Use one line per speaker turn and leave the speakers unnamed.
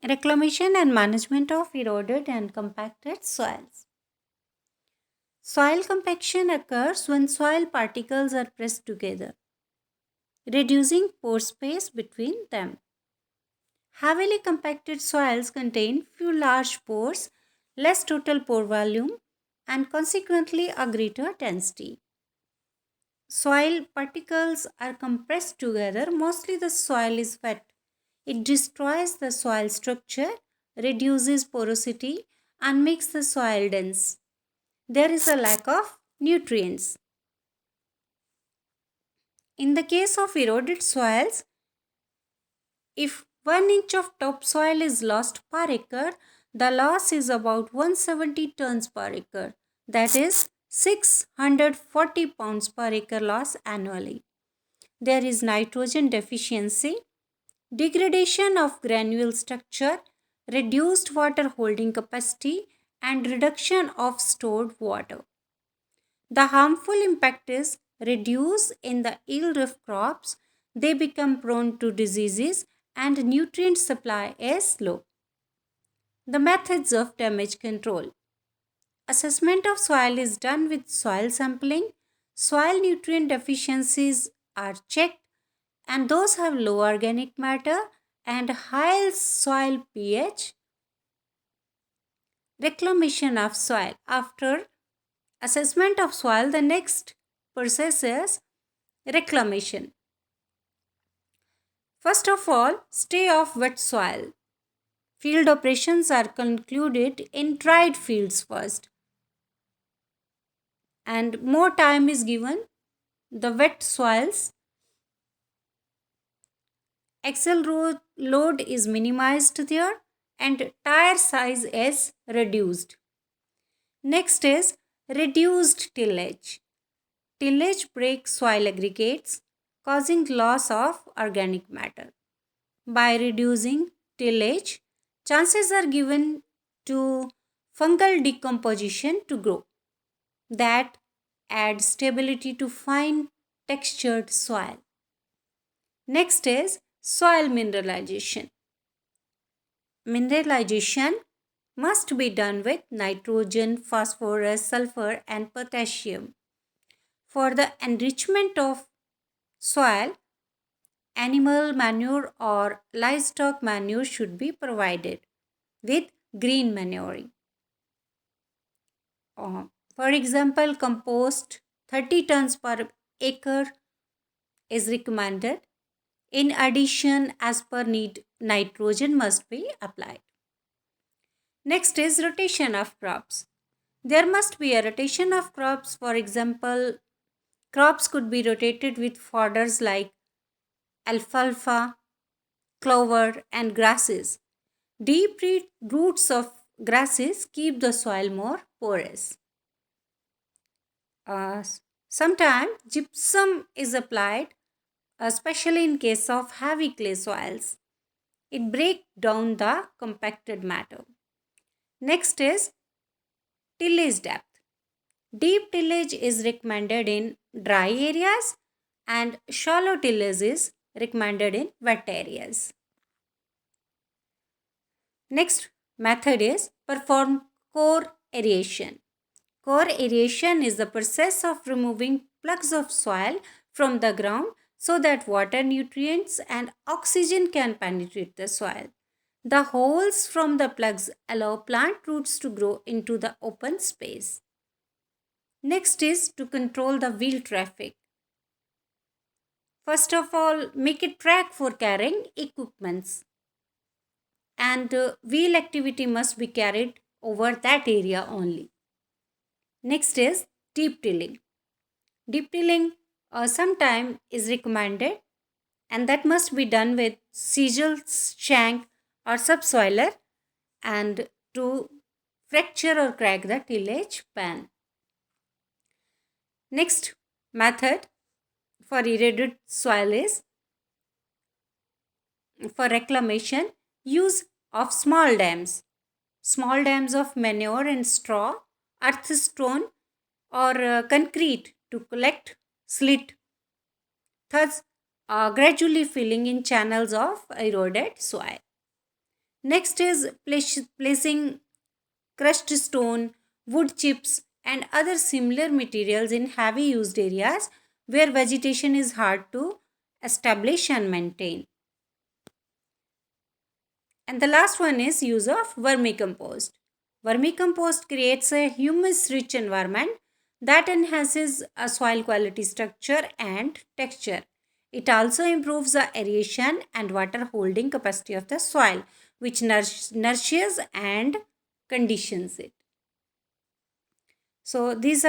Reclamation and management of eroded and compacted soils. Soil compaction occurs when soil particles are pressed together, reducing pore space between them. Heavily compacted soils contain few large pores, less total pore volume, and consequently a greater density. Soil particles are compressed together, mostly the soil is wet. It destroys the soil structure, reduces porosity, and makes the soil dense. There is a lack of nutrients. In the case of eroded soils, if 1 inch of topsoil is lost per acre, the loss is about 170 tons per acre. That is 640 pounds per acre loss annually. There is nitrogen deficiency, degradation of granule structure, reduced water holding capacity, and reduction of stored water. The harmful impact is reduce in the yield of crops, they become prone to diseases, and nutrient supply is low. The methods of damage control. Assessment of soil is done with soil sampling. Soil nutrient deficiencies are checked, and those have low organic matter and high soil pH. Reclamation of soil. After assessment of soil, the next process is reclamation. First of all, stay off wet soil. Field operations are concluded in dried fields first, and more time is given. The wet soils, load is minimized there, and tire size is reduced. Next is reduced tillage. Tillage breaks soil aggregates, causing loss of organic matter. By reducing tillage, chances are given to fungal decomposition to grow. That adds stability to fine textured soil. Next is soil mineralization. Mineralization must be done with nitrogen, phosphorus, sulfur, and potassium. For the enrichment of soil, animal manure or livestock manure should be provided with green manuring. For example, compost 30 tons per acre is recommended. In addition, as per need, nitrogen must be applied. Next is rotation of crops. There must be a rotation of crops. For example, crops could be rotated with fodders like alfalfa, clover, and grasses. Deep roots of grasses keep the soil more porous. Uh, Sometimes gypsum is applied, especially in case of heavy clay soils. It breaks down the compacted matter. Next is tillage depth. Deep tillage is recommended in dry areas and shallow tillage is recommended in wet areas. Next method is perform core aeration. Core aeration is the process of removing plugs of soil from the ground so that water, nutrients, and oxygen can penetrate the soil. The holes from the plugs allow plant roots to grow into the open space. Next is to control the wheel traffic. First of all, make a track for carrying equipments, and wheel activity must be carried over that area only. Next is deep tilling. Deep tilling sometime is recommended, and that must be done with sigil, shank, or subsoiler, and to fracture or crack the tillage pan. Next method for eroded soil is for reclamation, use of small dams. Small dams of manure and straw, earth stone, or concrete to collect slit, thus gradually filling in channels of eroded soil. Next is placing crushed stone, wood chips, and other similar materials in heavy used areas where vegetation is hard to establish and maintain. And the last one is use of vermicompost. Vermicompost creates a humus rich environment that enhances a soil quality structure and texture. It also improves the aeration and water holding capacity of the soil, which nourishes and conditions it. So these are